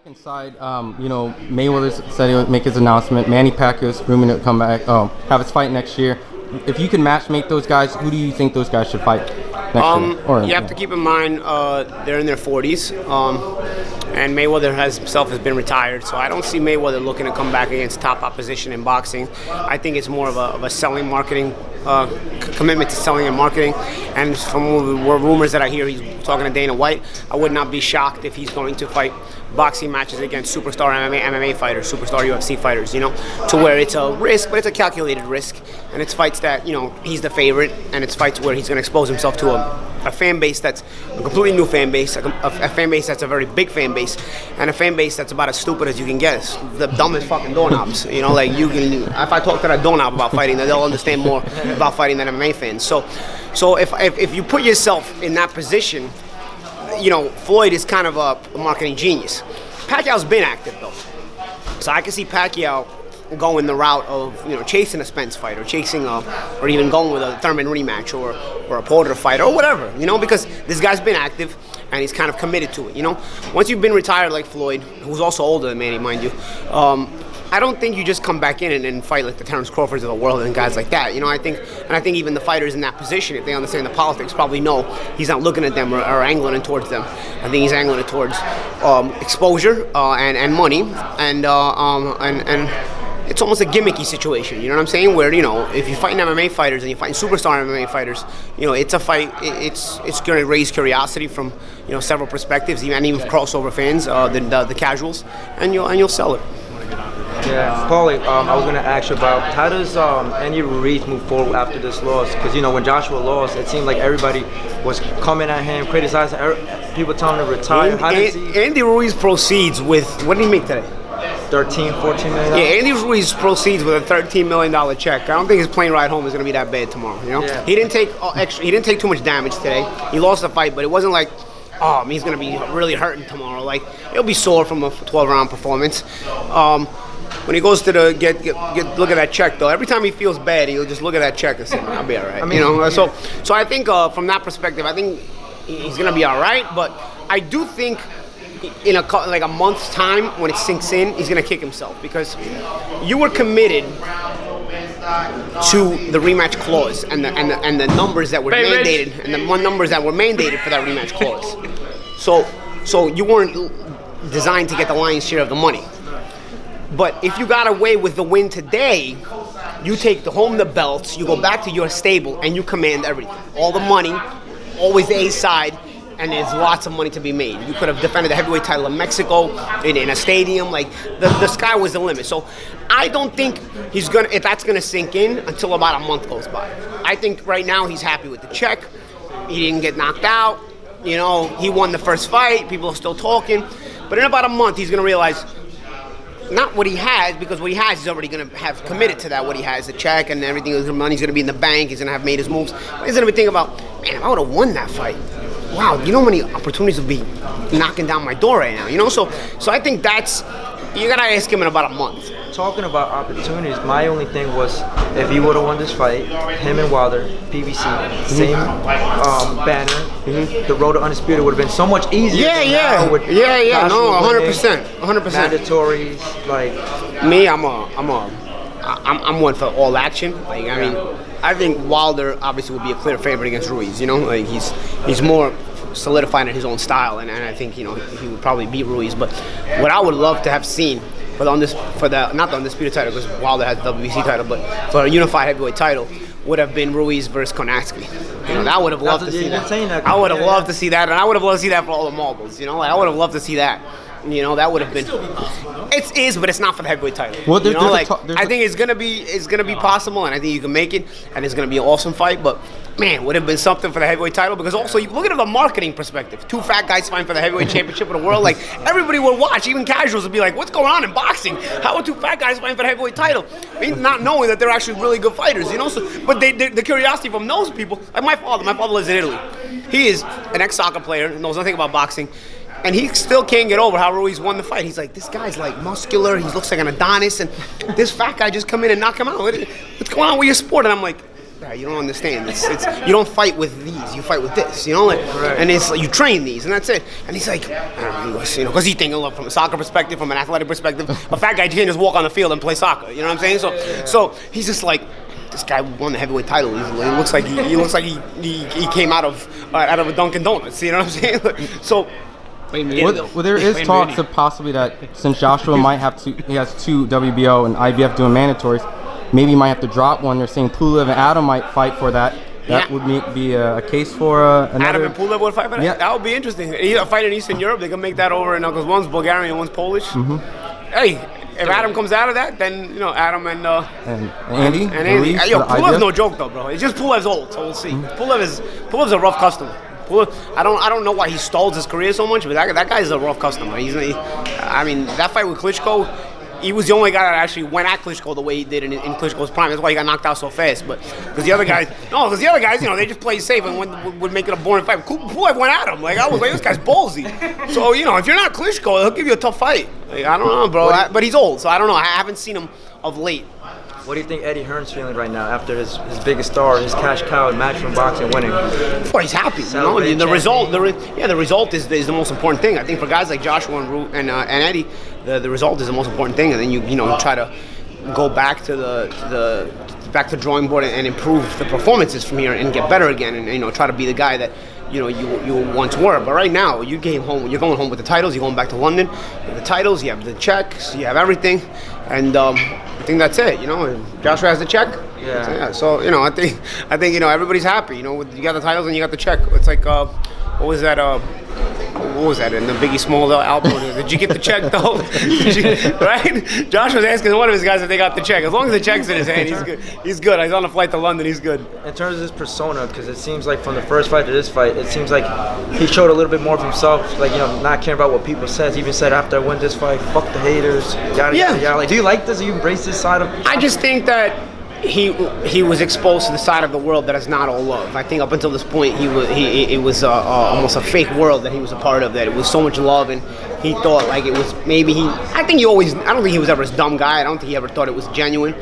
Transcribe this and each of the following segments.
Inside, Mayweather said he would make his announcement. Manny Pacquiao's rumored to come back, have his fight next year. If you can matchmake those guys, who do you think those guys should fight next year? You have to keep in mind they're in their 40s, and Mayweather himself has been retired, so I don't see Mayweather looking to come back against top opposition in boxing. I think it's more of a selling, marketing commitment to selling and marketing. And from rumors that I hear, he's talking to Dana White. I would not be shocked if he's going to fight boxing matches against superstar MMA fighters, superstar UFC fighters, to where it's a risk, but it's a calculated risk. And it's fights that, he's the favorite, and it's fights where he's going to expose himself to a fan base that's a completely new fan base, a fan base that's a very big fan base, and a fan base that's about as stupid as you can get. It's the dumbest fucking doorknobs, if I talk to that doorknob about fighting, then they'll understand more about fighting than MMA fans. So if you put yourself in that position, Floyd is kind of a marketing genius. Pacquiao's been active though, so I can see Pacquiao going the route of chasing a Spence fight or chasing or even going with a Thurman rematch or a Porter fight or whatever, because this guy's been active and he's kind of committed to it. Once you've been retired like Floyd, who's also older than Manny, mind you, I don't think you just come back in and fight like the Terrence Crawfords of the world and guys like that. I think even the fighters in that position, if they understand the politics, probably know he's not looking at them or angling it towards them. I think he's angling it towards exposure and money and it's almost a gimmicky situation. You know what I'm saying? Where if you're fighting MMA fighters and you're fighting superstar MMA fighters, it's a fight. It's going to raise curiosity from several perspectives, and even crossover fans, the casuals, and you'll sell it. Yeah, Paulie, I was going to ask you about how does Andy Ruiz move forward after this loss? Because, when Joshua lost, it seemed like everybody was coming at him, criticizing, people telling him to retire. Andy Ruiz proceeds with, what did he make today? 13, 14 million. Yeah, Andy Ruiz proceeds with a $13 million check. I don't think his plane ride home is going to be that bad tomorrow. Yeah. He didn't take too much damage today. He lost the fight, but it wasn't like, he's going to be really hurting tomorrow. Like, he'll be sore from a 12-round performance. When he goes to look at that check, though, every time he feels bad, he'll just look at that check and say, "I'll be all right." So I think from that perspective, I think he's gonna be all right. But I do think in a month's time, when it sinks in, he's gonna kick himself because you were committed to the rematch clause and the numbers that were mandated and the numbers that were mandated for that rematch clause. So you weren't designed to get the lion's share of the money. But if you got away with the win today, you take the belts, you go back to your stable, and you command everything. All the money, always the A side, and there's lots of money to be made. You could have defended the heavyweight title in Mexico, in a stadium. Like, the sky was the limit. So I don't think if that's gonna sink in until about a month goes by. I think right now he's happy with the check. He didn't get knocked out. He won the first fight. People are still talking. But in about a month, he's gonna realize, not what he has, because what he has, he's already going to have committed to that, what he has, the check and everything, the money's going to be in the bank, he's going to have made his moves. But he's going to be thinking about, man, if I would have won that fight, wow, how many opportunities would be knocking down my door right now, So I think you got to ask him in about a month. Talking about opportunities, my only thing was if he would have won this fight, him and Wilder, PBC, same banner, the road to undisputed would have been so much easier. Yeah, no, 100%, 100%. Mandatories, like me, I'm one for all action. I think Wilder obviously would be a clear favorite against Ruiz. He's more solidified in his own style, and I think he would probably beat Ruiz. But what I would love to have seen for not the undisputed title, because Wilder has the WBC title, but for a unified heavyweight title, would have been Ruiz versus Konatsky. I would have loved to see that. I would have loved to see that, and I would have loved to see that for all the marbles. I would have loved to see that. That would have been. It is, but it's not for the heavyweight title. Well, I think it's gonna be possible, and I think you can make it, and it's gonna be an awesome fight. But man, would have been something for the heavyweight title, because also you look at it from the marketing perspective. Two fat guys fighting for the heavyweight championship of the world. Like, everybody would watch, even casuals would be like, "What's going on in boxing? How are two fat guys fighting for the heavyweight title?" Not knowing that they're actually really good fighters, but the curiosity from those people, like my father lives in Italy. He is an ex-soccer player, knows nothing about boxing. And he still can't get over how Ruiz won the fight. He's like, this guy's like muscular, he looks like an Adonis, and this fat guy just come in and knock him out. What's going on with your sport? And I'm like, You don't understand. It's you don't fight with these. You fight with this. You know, and it's like you train these, and that's it. And he's like, because he's thinking, look, from a soccer perspective, from an athletic perspective, a fat guy can't just walk on the field and play soccer. You know what I'm saying? So he's just like, this guy won the heavyweight title easily. He looks like he came out of a Dunkin' Donuts. You know what I'm saying? So. Well, there is talks of possibly that since Joshua he has 2 WBO and IBF doing mandatories, maybe he might have to drop one. They're saying Pulev and Adam might fight for that. That would be a case for another. Adam and Pulev would fight for that? Yeah. That would be interesting. A fight in Eastern Europe, they can make that over, because one's Bulgarian and one's Polish. Mm-hmm. Hey, if Adam comes out of that, then, Adam and Andy. Ruiz, Pulev's no joke, though, bro. It's just Pulev's old, so we'll see. Mm-hmm. Pulev's a rough customer. I don't know why he stalls his career so much, but that guy's a rough customer. That fight with Klitschko, he was the only guy that actually went at Klitschko the way he did in Klitschko's prime. That's why he got knocked out so fast. But because the other guys, they just play safe and would make it a boring fight. Pulev went at him. I was like, this guy's ballsy. So if you're not Klitschko, he'll give you a tough fight. I don't know, bro. But he's old, so I don't know. I haven't seen him of late. What do you think Eddie Hearn's feeling right now after his biggest star, his cash cow in Matchroom Boxing winning? Well, he's happy. The result is the most important thing. I think for guys like Joshua and Eddie, the result is the most important thing. And then you try to go back to the drawing board and improve the performances from here and get better again, and try to be the guy that you once were. But right now, you're going home with the titles. You're going back to London with the titles. You have the checks. You have everything, and I think that's it. Joshua has the check. Yeah. So I think everybody's happy. You got the titles and you got the check. It's like what was that? What was that in the Biggie Smalls album? Did you get the check though? Right? Josh was asking one of his guys if they got the check. As long as the check's in his hand, he's good. He's good. He's on a flight to London. He's good. In terms of his persona, because it seems like from the first fight to this fight, it seems like he showed a little bit more of himself. Not caring about what people said. He even said after I win this fight, fuck the haters. Yada yada yada. Do you like this? Do you embrace this side of? I just think that he was exposed to the side of the world that is not all love. I think up until this point, it was almost a fake world that he was a part of. That it was so much love, and he thought like it was maybe he. I don't think he was ever a dumb guy. I don't think he ever thought it was genuine.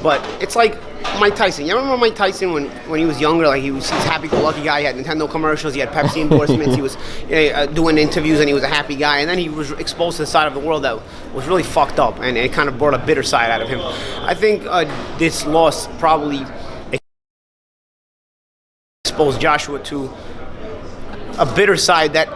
But it's like Mike Tyson. You remember Mike Tyson when he was younger? Like he was this happy-go-lucky guy. He had Nintendo commercials. He had Pepsi endorsements. He was doing interviews, and he was a happy guy. And then he was exposed to the side of the world that was really fucked up, and it kind of brought a bitter side out of him. I think this loss probably exposed Joshua to a bitter side that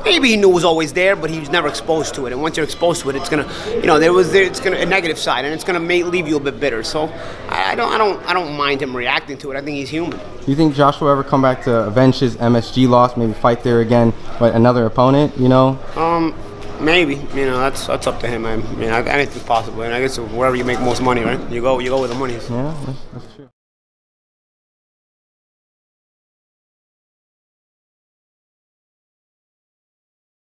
maybe he knew was always there, but he was never exposed to it. And once you're exposed to it, it's gonna, it's gonna a negative side, and it's gonna leave you a bit bitter. So I don't mind him reacting to it. I think he's human. Do you think Joshua will ever come back to avenge his MSG loss? Maybe fight there again, but another opponent? Maybe. That's up to him. Anything's possible. And I guess wherever you make most money, right? You go where the money is. Yeah, that's true.